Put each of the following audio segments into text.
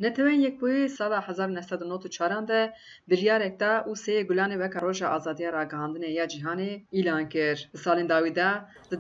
نتوین یک بوی سال 1994 ده بریارک دا او سه گلانه وک روژا آزادی را گهاندنه یا جهانی اعلان کرد. سالین داوی دا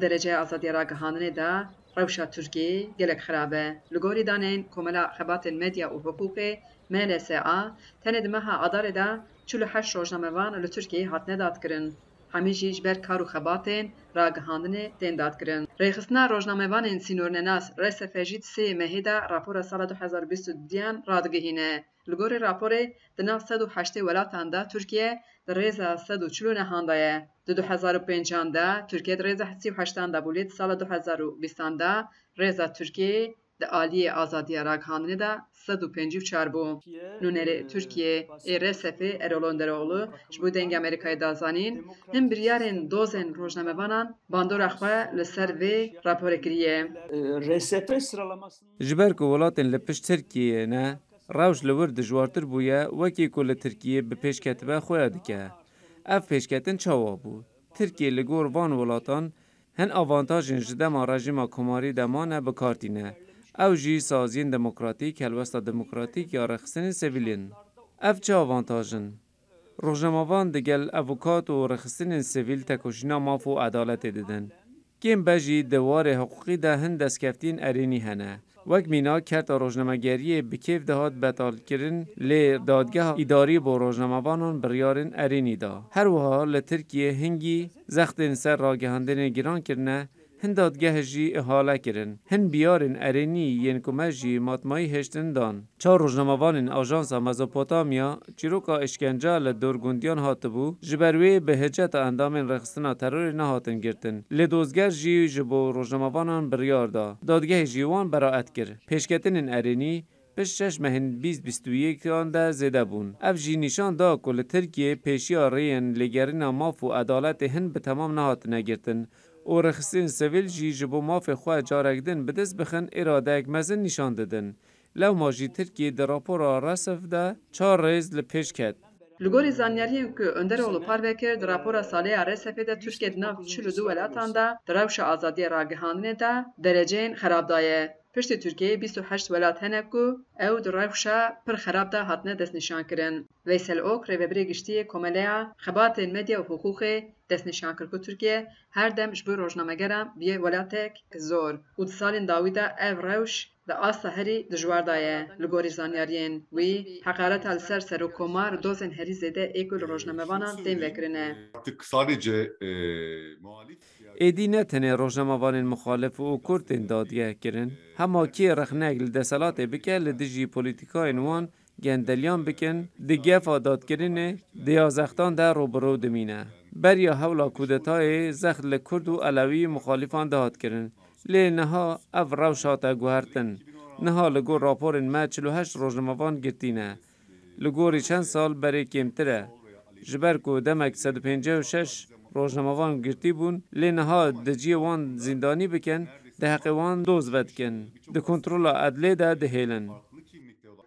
درجه آزادی را گهاندنه دا روشا ترکیه گلک خرابه. لگوری دانین کملا خبات مدیا و حقوق MLSA تند مها آدار دا 48 روزنامه وان لترکیه هات نداد کرن. همیشه جبر کارو خباتین را گهاندنه تنداد کرن. ریخسنا روزنامه وان سینورن ناس رسفجید سه مهدا راپور سال 2022 رادگهینه. لگوری راپور دناف 108 ولاتان دا ترکیه در ریزا 140 نهاندایه. 2005 دا ترکیه در ریزا 38 دا بولید سال 2020 دا ریزا ترکیه د عالی آزادی را گهاندنه دا 154 بو. نونره ترکیه RSF ارولوندروغلو جبو دنگ امریکای دازانین هم بریارن دوزن روزنامه بانان باندور اخواه لسر وی راپور کریه. جبر که ولاتن لپش ترکیه نه روش لور دجوارتر بویه وکی کل ترکیه به پیشکتبه خواه دکه. اف پیشکتن چاوا بو. ترکیه لگور وان ولاتان هن آوانتاجن جده ما رژیم کماری دمانه بکارتینه. او جی سازین دموکراتیک هلوستا دموکراتیک یا رخصن سویلین. اف چه آوانتاجن؟ روزنامه‌وان دگل اوکات و رخصن سویل تکوشینا مافو عدالت دیدن. کم بجی دوار حقوقی ده هند دستکفتین ارینی هنه. وک مینا کرد روزنامه‌گری بکیف دهات بطال کرن لی دادگاه اداری با روزنامه‌وانان بریارن ارینی دا. هر وها لترکیه هنگی زختن سر راگهاندن گران کرنه هن دادگاه جی احاله کرن. هن بیارن ارینی ین کمه جی ماتمایی هشتن دان. چار روزنامه‌وان آژانس مزوپوتامیا چیروکا اشکنجه لدورگوندیان هاتبو جبروی به هجت اندام رخصتنا ترور نهاتن گرتن. لدوزگر جی جبو روزنامه‌وانان بریار دا. دادگاه جیوان براعت کر. پیشکتن ارینی پیش 6 مهن 2021 آن ده زده بون. اف جی نشان دا کل ترکیه پیشیا رین لگرین ماف و عدالت هن به تمام نهات نگرتن. و رخصتین سویل جی جبو ماف خواه جارکدن بدست بخن اراده اک مزن نشان دادن. لو ماجی ترکیه در راپورا رسف ده 4 ریز لپیش کد. لگوری زانیاریه که اندروغلو پاروکر در راپور سالی RSF ده ترکیه دناف 42 ولاتان ده در روش آزادی را گهاندنه ده درجین خراب دایه. پشت ترکیه 28 ولات هنه که او در روشا پر خراب ده هاتنه دست نشان کرن. ویسل اوک ریبری گشتی کمالیا خبات مدیا و حقوق دست نشان کرد که ترکیه هر دم جبو روزنامه‌گران بیه ولاتک زور. و سالین داویده او روش da asta herî dijwar daye li gorî zanyaryên wî heqaret al ser û komar dozên herî zêde êkû li rojnamevanan tên vekirine. ایدی نه تنه روزنامه‌وان مخالف و کورتین دادگاه کرن هما کی رخنگ لدسالات بکه لدیجی پولیتیکای نوان گندلیان بکن دیگه فاداد کرنه دیازختان در روبرو دمینه بریا حولا کودتای زخت لکرد و علوی مخالفان داد کرن لی نها او روشات گوهرتن نها لگور راپورن ما 48 روزنامه‌وان گرتینه لگوری چند سال برای کمتره جبر کو دمک 156 روزنامه‌وان گرتی بون لی نها دجی وان زندانی بکن ده حق وان دوز ود کن ده کنترول عدلی ده دهیلن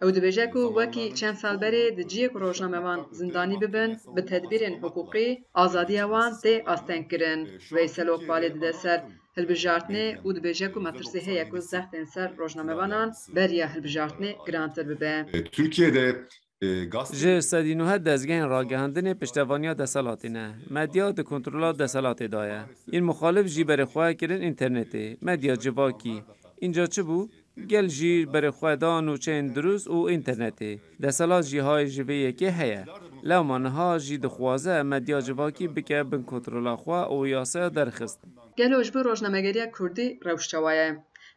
او دبیجه که وکی چند سال بری دجیک روزنامه‌وان زندانی ببن به تدبیرین حقوقی آزادی وان ده آستن کرن ویسل اوکبالی ده سر هلبجارتنه او دبیجه که مترسه هیا که زختن سر روزنامه‌وانان بریا هلبجارتنه گرانتر ببه. Türkiye'de جه 109 دزگین راگهاندن پشتوانیا دسالاتینه مدیا ده کنترولا دسالات دایه این مخالف جی بر خواه کرن اینترنتی مدیا جواکی اینجا چه بو؟ گل جی بر خواه دان و چین دروس و اینترنتی دسالات جی های جوی یکی هیه لومان ها جی دخوازه مدیا جواکی بکه بن کنترولا خواه و یاسه درخست گلو جبو روزنامه‌گری کردی روشچوایه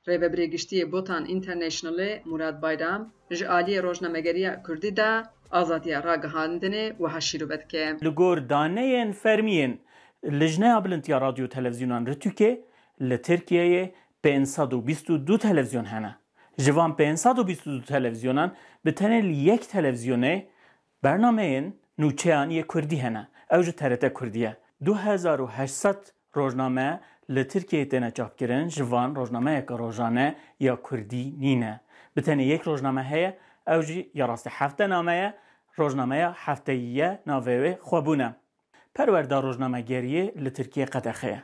ریبری گشتی بوتان اینترنشنالی مراد بایرام جعالی روزنامه‌گری کردی دا آزادی را گهاندنه و هشیرو بدکه. لگور دانه فرمین لجنه بلندیا رادیو تلویزیونان رتوکه لترکیه 522 تلویزیون هنه. جوان 522 تلویزیونان به تنل یک تلویزیونه برنامه نوچهان یک کردی هنه. اوج TRT کردیه. 2800 روزنامه لترکیه تنه چاپ کردن جوان روزنامه یک روزانه یا کردی نینه. به تنه یک روزنامه هیا اوجی یا راست هفته نامه روزنامه هفته‌ایه ناوه خوابونه. پروردار روزنامه گریه لترکیه قدخه.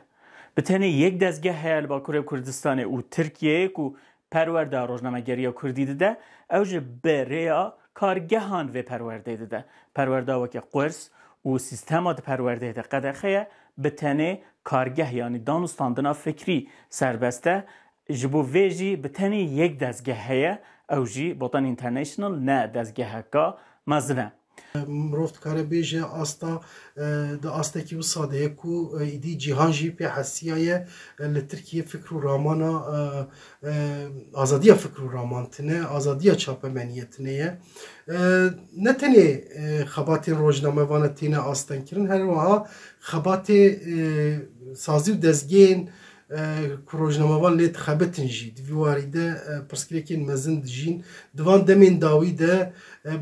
به تنه یک دستگاه هیا لباکوره کردستان و ترکیه کو پرورده روزنامه‌گری کردی ده اوج بریا کارگهان و پرورده ده پرورده وکی قرص و سیستمات پرورده ده قدخه به تنه کارگه یعنی دانستاندنا فکری سربسته جبو ویجی به تنه یک دزگه هیه اوجی بوتان اینترنشنل نه دزگه که مزنه مرۆڤ دکارە بێژە ئاستا دا ئاستێکی و سادەیەک و ئیدی جیهانژی پێ حەسیایە لە ترکیە فکر و ڕامانە ئازادیە فکر و ڕامانتنە ئازادیە چاپەمەنیەتنەیە نەتەنێ خەباتێ ڕۆژنامەوانە تێنە ئاستەنکردن هەروەها خەباتێ سازی و دەستگێن روزنامه‌وان لێت خەبەتن ژی دیوارî de pirsgirêkên mezin dijîn divan demên dawî de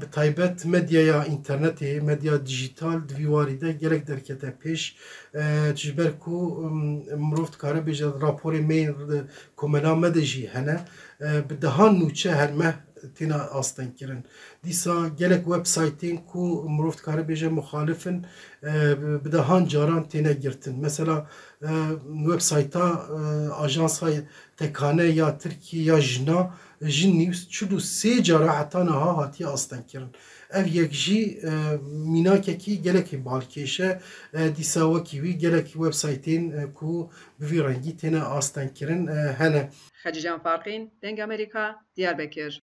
bi taybet medyaya internetê medya dijîtal divîwarî de gelek derkete pêş ji ber ku mirov dikare bêje raporê me komela me de jî hene bi dehan nûçe hermeh têne astenkirin dîsa gelek websaytên ku mirov dikare bêje muxalifin bi dehan caran têne girtin mesela websayta ajansa tekane ya Tirkiye ya jina jin news çulu sê cara heta niha hatiye astenkirin ev yek jî mînakekî gelekî balkêşe dîsa wekî wî gelek websaytên ku bi vî rengî têne astenkirin hene. Xecican Farqîn, Deng Amerika, Diyarbekir.